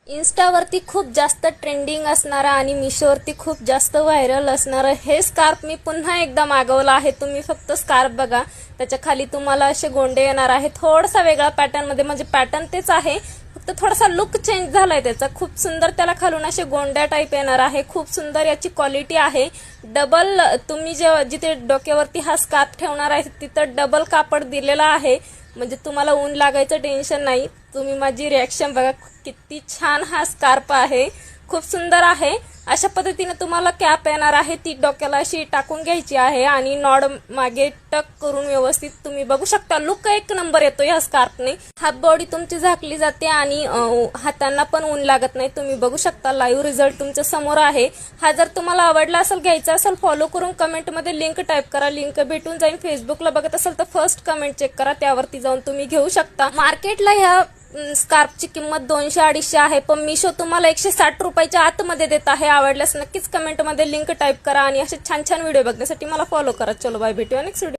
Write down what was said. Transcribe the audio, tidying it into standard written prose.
इन्स्टावरती खूप जास्त ट्रेंडिंग असणारा आणि मिशोवरती खूप जास्त व्हायरल असणारं हे स्कार्फ मी पुन्हा एकदा मागवलं आहे। तुम्ही फक्त स्कार्फ बघा, त्याच्या खाली तुम्हाला असे गोंडे येणार आहेत, थोडासा वेगळा पॅटर्न मध्ये, म्हणजे पॅटर्न तेच आहे, फक्त थोडासा लुक चेंज झालाय त्याचा। खूप सुंदर त्याला खालून असे गोंड्या टाइप येणार आहे, खूप सुंदर याची क्वालिटी आहे। डबल तुम्ही जिथे डोक्यावरती हा स्कार्फ ठेवणार आहे तिथं डबल कापड दिलेला आहे, म्हणजे तुम्हाला ऊन लागायचं टेन्शन नाही। तुम्ही माझी रिएक्शन बघा, किती छान हा स्कार्फ आहे, खूप सुंदर आहे। अशा पद्धतीने तुम्हाला कॅप येणार आहे, ती डोक्याला अशी टाकून घ्यायची आहे आणि नॉड मागे टक करून व्यवस्थित तुम्ही बघू शकता, लुक एक नंबर येतो या स्कार्फने। हाफ बॉडी तुमची झाकली जाते आणि हातांना पण ऊन लागत नाही। तुम्ही बघू शकता, लाईव्ह रिझल्ट तुमच्या समोर आहे। हा जर तुम्हाला आवडला असेल, घ्यायचा असेल, फॉलो करून कमेंट मध्ये लिंक टाइप करा, लिंक भेटून जाईल। फेसबुकला बघत असाल तर फर्स्ट कमेंट चेक करा, त्यावरती जाऊन तुम्ही घेऊ शकता। मार्केटला ह्या स्कार्फची किंमत 200-250 आहे, पण मिशो तुम्हाला 160 रुपयाच्या आतमध्ये देत आहे। आवडल्यास नक्कीच कमेंट मध्ये लिंक टाइप करा आणि असे छान छान व्हिडिओ बघण्यासाठी मला फॉलो करा। चलो बाय, भेटूया नेक्स्ट व्हिडिओ।